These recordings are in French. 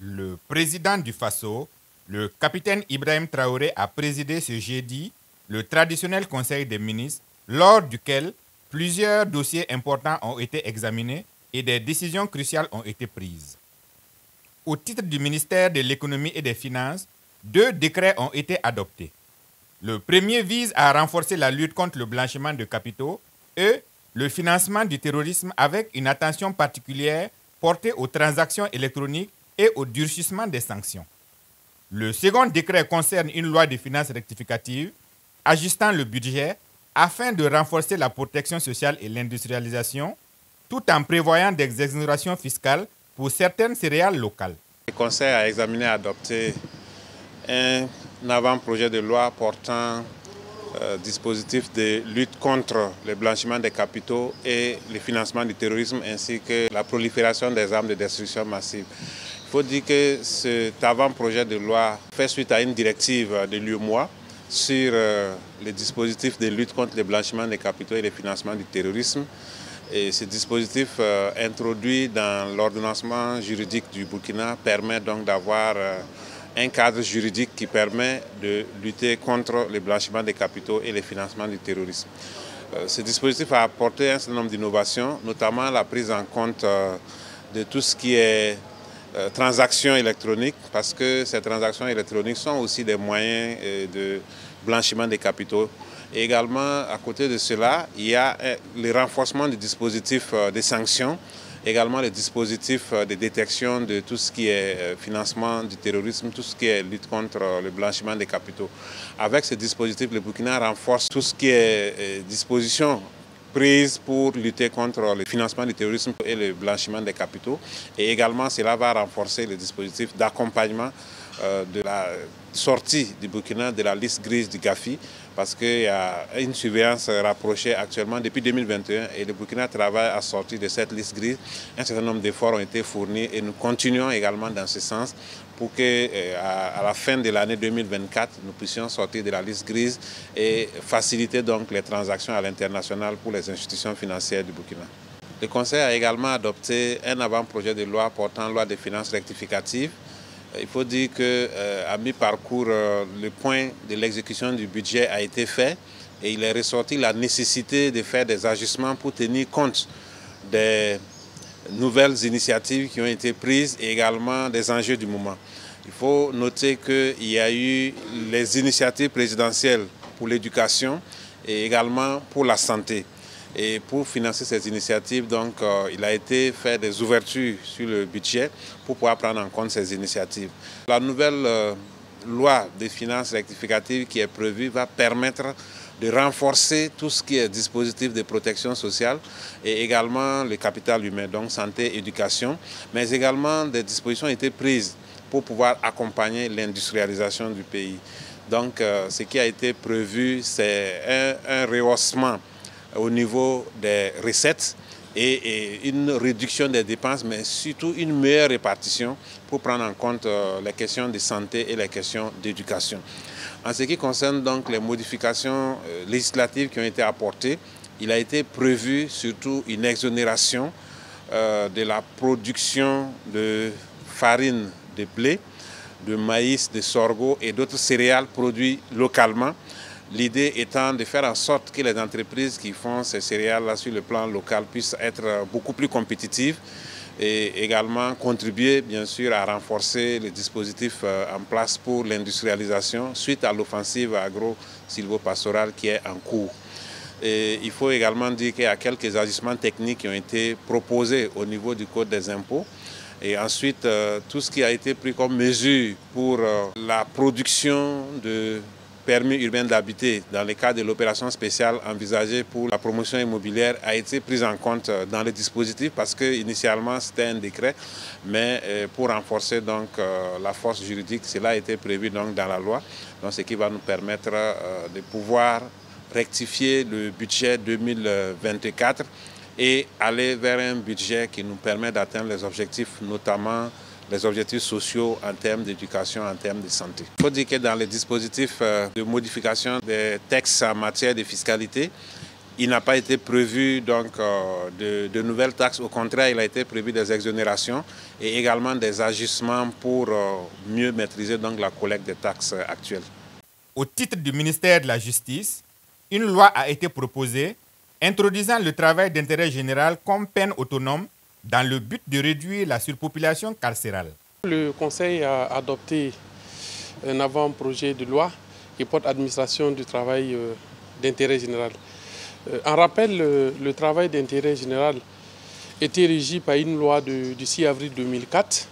Le président du Faso, le capitaine Ibrahim Traoré, a présidé ce jeudi le traditionnel conseil des ministres, lors duquel plusieurs dossiers importants ont été examinés et des décisions cruciales ont été prises. Au titre du ministère de l'économie et des finances, 2 décrets ont été adoptés. Le premier vise à renforcer la lutte contre le blanchiment de capitaux et le financement du terrorisme avec une attention particulière portée aux transactions électroniques et au durcissement des sanctions. Le second décret concerne une loi de finances rectificative ajustant le budget afin de renforcer la protection sociale et l'industrialisation, tout en prévoyant des exonérations fiscales pour certaines céréales locales. Le Conseil a examiné et adopté un avant-projet de loi portant dispositif de lutte contre le blanchiment des capitaux et le financement du terrorisme ainsi que la prolifération des armes de destruction massive. Il faut dire que cet avant-projet de loi fait suite à une directive de l'UEMOA sur les dispositifs de lutte contre le blanchiment des capitaux et le financement du terrorisme. Et ce dispositif introduit dans l'ordonnancement juridique du Burkina permet donc d'avoir un cadre juridique qui permet de lutter contre le blanchiment des capitaux et le financement du terrorisme. Ce dispositif a apporté un certain nombre d'innovations, notamment la prise en compte de tout ce qui est transactions électroniques, parce que ces transactions électroniques sont aussi des moyens de blanchiment des capitaux. Et également, à côté de cela, il y a le renforcement du dispositif de sanctions, également le dispositif de détection de tout ce qui est financement du terrorisme, tout ce qui est lutte contre le blanchiment des capitaux. Avec ce dispositif, le Burkina renforce tout ce qui est disposition prise pour lutter contre le financement du terrorisme et le blanchiment des capitaux. Et également, cela va renforcer le dispositif d'accompagnement de la sortie du Burkina de la liste grise du Gafi, parce qu'il y a une surveillance rapprochée actuellement depuis 2021 et le Burkina travaille à sortir de cette liste grise. Un certain nombre d'efforts ont été fournis et nous continuons également dans ce sens pour qu'à la fin de l'année 2024, nous puissions sortir de la liste grise et faciliter donc les transactions à l'international pour les institutions financières du Burkina. Le Conseil a également adopté un avant-projet de loi portant loi de finances rectificative. Il faut dire qu'à mi-parcours, le point de l'exécution du budget a été fait et il est ressorti la nécessité de faire des ajustements pour tenir compte des nouvelles initiatives qui ont été prises et également des enjeux du moment. Il faut noter qu'il y a eu les initiatives présidentielles pour l'éducation et également pour la santé. Et pour financer ces initiatives, donc, il a été fait des ouvertures sur le budget pour pouvoir prendre en compte ces initiatives. La nouvelle loi des finances rectificatives qui est prévue va permettre de renforcer tout ce qui est dispositif de protection sociale et également le capital humain, donc santé, éducation, mais également des dispositions ont été prises pour pouvoir accompagner l'industrialisation du pays. Donc, ce qui a été prévu, c'est un rehaussement au niveau des recettes et une réduction des dépenses, mais surtout une meilleure répartition pour prendre en compte les questions de santé et les questions d'éducation. En ce qui concerne donc les modifications législatives qui ont été apportées, il a été prévu surtout une exonération de la production de farine de blé, de maïs, de sorgho et d'autres céréales produits localement. L'idée étant de faire en sorte que les entreprises qui font ces céréales-là sur le plan local puissent être beaucoup plus compétitives et également contribuer bien sûr à renforcer les dispositifs en place pour l'industrialisation suite à l'offensive agro-silvopastorale qui est en cours. Et il faut également dire qu'il y a quelques ajustements techniques qui ont été proposés au niveau du Code des impôts. Et ensuite, tout ce qui a été pris comme mesure pour la production de permis urbain d'habiter dans le cadre de l'opération spéciale envisagée pour la promotion immobilière a été prise en compte dans le dispositif parce qu'initialement c'était un décret, mais pour renforcer donc la force juridique, cela a été prévu donc dans la loi, donc ce qui va nous permettre de pouvoir rectifier le budget 2024 et aller vers un budget qui nous permet d'atteindre les objectifs, notamment les objectifs sociaux en termes d'éducation, en termes de santé. Il faut dire que dans les dispositifs de modification des textes en matière de fiscalité, il n'a pas été prévu donc, de nouvelles taxes. Au contraire, il a été prévu des exonérations et également des ajustements pour mieux maîtriser donc, la collecte des taxes actuelles. Au titre du ministère de la Justice, une loi a été proposée introduisant le travail d'intérêt général comme peine autonome dans le but de réduire la surpopulation carcérale. Le Conseil a adopté un avant-projet de loi qui porte administration du travail d'intérêt général. En rappel, le travail d'intérêt général était régi par une loi du 6 avril 2004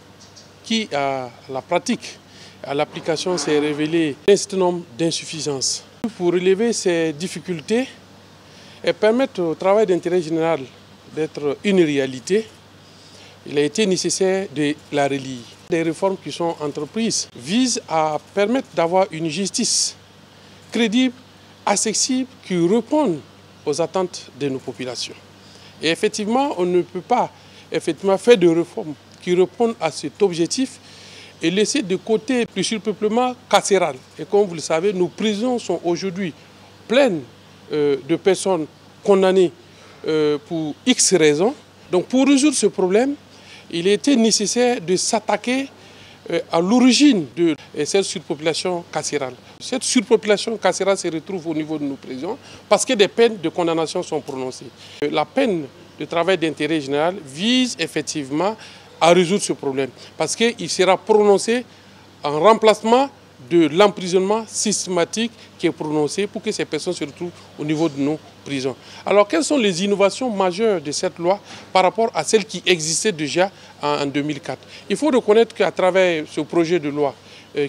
qui, à la pratique, à l'application, s'est révélé un certain nombre d'insuffisances. Pour relever ces difficultés et permettre au travail d'intérêt général d'être une réalité, il a été nécessaire de la relire. Les réformes qui sont entreprises visent à permettre d'avoir une justice crédible, accessible, qui réponde aux attentes de nos populations. Et effectivement, on ne peut pas faire de réformes qui répondent à cet objectif et laisser de côté le surpeuplement carcéral. Et comme vous le savez, nos prisons sont aujourd'hui pleines de personnes condamnées pour X raisons. Donc pour résoudre ce problème, il était nécessaire de s'attaquer à l'origine de cette surpopulation carcérale. Cette surpopulation carcérale se retrouve au niveau de nos prisons parce que des peines de condamnation sont prononcées. La peine de travail d'intérêt général vise effectivement à résoudre ce problème parce qu'il sera prononcé en remplacement de l'emprisonnement systématique qui est prononcé pour que ces personnes se retrouvent au niveau de nos prisons. Alors, quelles sont les innovations majeures de cette loi par rapport à celles qui existaient déjà en 2004? Il faut reconnaître qu'à travers ce projet de loi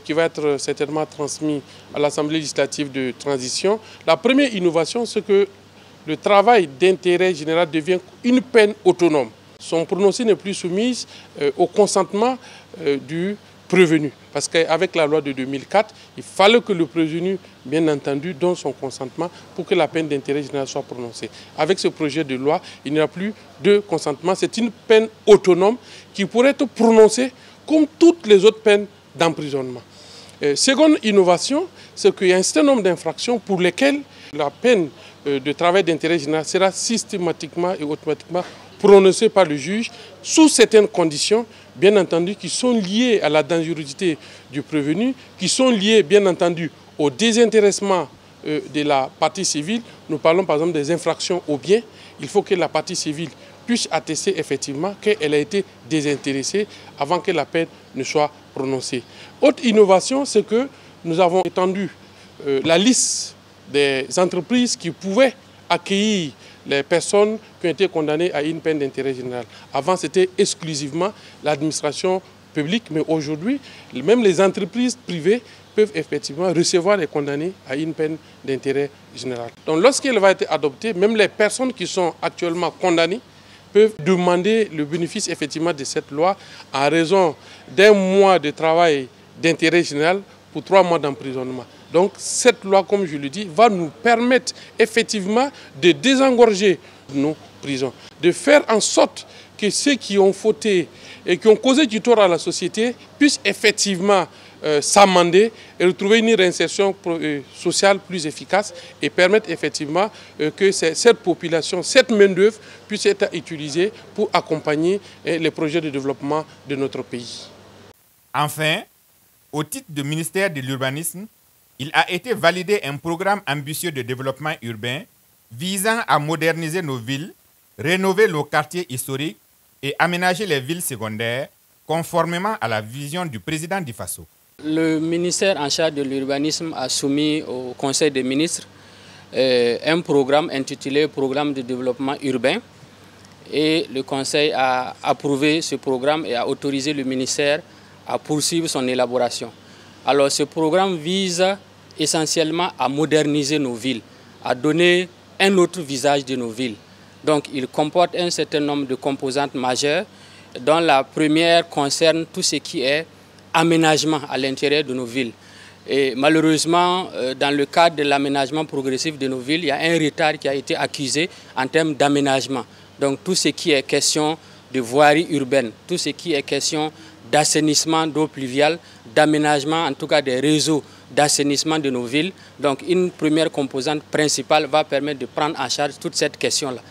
qui va être certainement transmis à l'Assemblée législative de transition, la première innovation, c'est que le travail d'intérêt général devient une peine autonome. Son prononcé n'est plus soumis au consentement du prévenu. Parce qu'avec la loi de 2004, il fallait que le prévenu, bien entendu, donne son consentement pour que la peine d'intérêt général soit prononcée. Avec ce projet de loi, il n'y a plus de consentement. C'est une peine autonome qui pourrait être prononcée comme toutes les autres peines d'emprisonnement. Seconde innovation, c'est qu'il y a un certain nombre d'infractions pour lesquelles la peine de travail d'intérêt général sera systématiquement et automatiquement prononcée par le juge sous certaines conditions, bien entendu, qui sont liées à la dangerosité du prévenu, qui sont liées, bien entendu, au désintéressement de la partie civile. Nous parlons par exemple des infractions aux biens. Il faut que la partie civile puisse attester effectivement qu'elle a été désintéressée avant que la peine ne soit prononcée. Autre innovation, c'est que nous avons étendu la liste des entreprises qui pouvaient accueillir les personnes qui ont été condamnées à une peine d'intérêt général. Avant, c'était exclusivement l'administration publique, mais aujourd'hui, même les entreprises privées peuvent effectivement recevoir les condamnés à une peine d'intérêt général. Donc lorsqu'elle va être adoptée, même les personnes qui sont actuellement condamnées peuvent demander le bénéfice effectivement de cette loi en raison d'un mois de travail d'intérêt général pour 3 mois d'emprisonnement. Donc cette loi, comme je le dis, va nous permettre effectivement de désengorger nos prisons, de faire en sorte que ceux qui ont fauté et qui ont causé du tort à la société puissent effectivement s'amender et retrouver une réinsertion sociale plus efficace et permettre effectivement que cette population, cette main-d'œuvre puisse être utilisée pour accompagner les projets de développement de notre pays. Enfin, au titre du ministère de l'Urbanisme, il a été validé un programme ambitieux de développement urbain visant à moderniser nos villes, rénover nos quartiers historiques et aménager les villes secondaires conformément à la vision du président du FASO. Le ministère en charge de l'urbanisme a soumis au Conseil des ministres un programme intitulé « Programme de développement urbain » et le Conseil a approuvé ce programme et a autorisé le ministère à poursuivre son élaboration. Alors ce programme vise essentiellement à moderniser nos villes, à donner un autre visage de nos villes. Donc il comporte un certain nombre de composantes majeures, dont la première concerne tout ce qui est aménagement à l'intérieur de nos villes. Et malheureusement, dans le cadre de l'aménagement progressif de nos villes, il y a un retard qui a été accusé en termes d'aménagement. Donc tout ce qui est question de voirie urbaine, tout ce qui est question d'assainissement d'eau pluviale, d'aménagement en tout cas des réseaux d'assainissement de nos villes. Donc une première composante principale va permettre de prendre en charge toute cette question-là.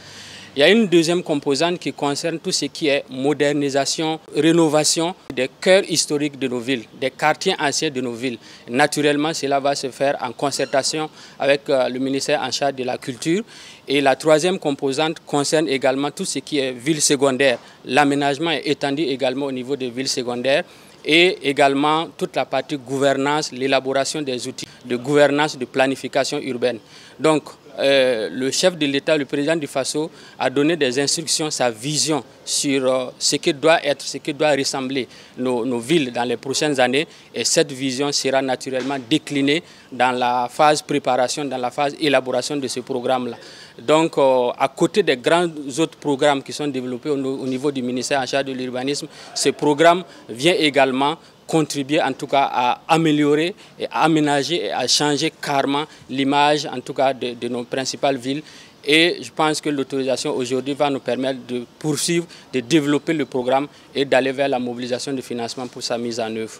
Il y a une deuxième composante qui concerne tout ce qui est modernisation, rénovation des cœurs historiques de nos villes, des quartiers anciens de nos villes. Naturellement, cela va se faire en concertation avec le ministère en charge de la culture. Et la troisième composante concerne également tout ce qui est ville secondaire. L'aménagement est étendu également au niveau des villes secondaires et également toute la partie gouvernance, l'élaboration des outils de gouvernance, de planification urbaine. Donc, le chef de l'État, le président du Faso, a donné des instructions, sa vision sur ce que doit être, ce que doit ressembler nos villes dans les prochaines années. Et cette vision sera naturellement déclinée dans la phase préparation, dans la phase élaboration de ce programme-là. Donc, à côté des grands autres programmes qui sont développés au niveau du ministère en charge de l'urbanisme, ce programme vient également contribuer en tout cas à améliorer et à aménager et à changer carrément l'image en tout cas de nos principales villes. Et je pense que l'autorisation aujourd'hui va nous permettre de poursuivre, de développer le programme et d'aller vers la mobilisation de financement pour sa mise en œuvre.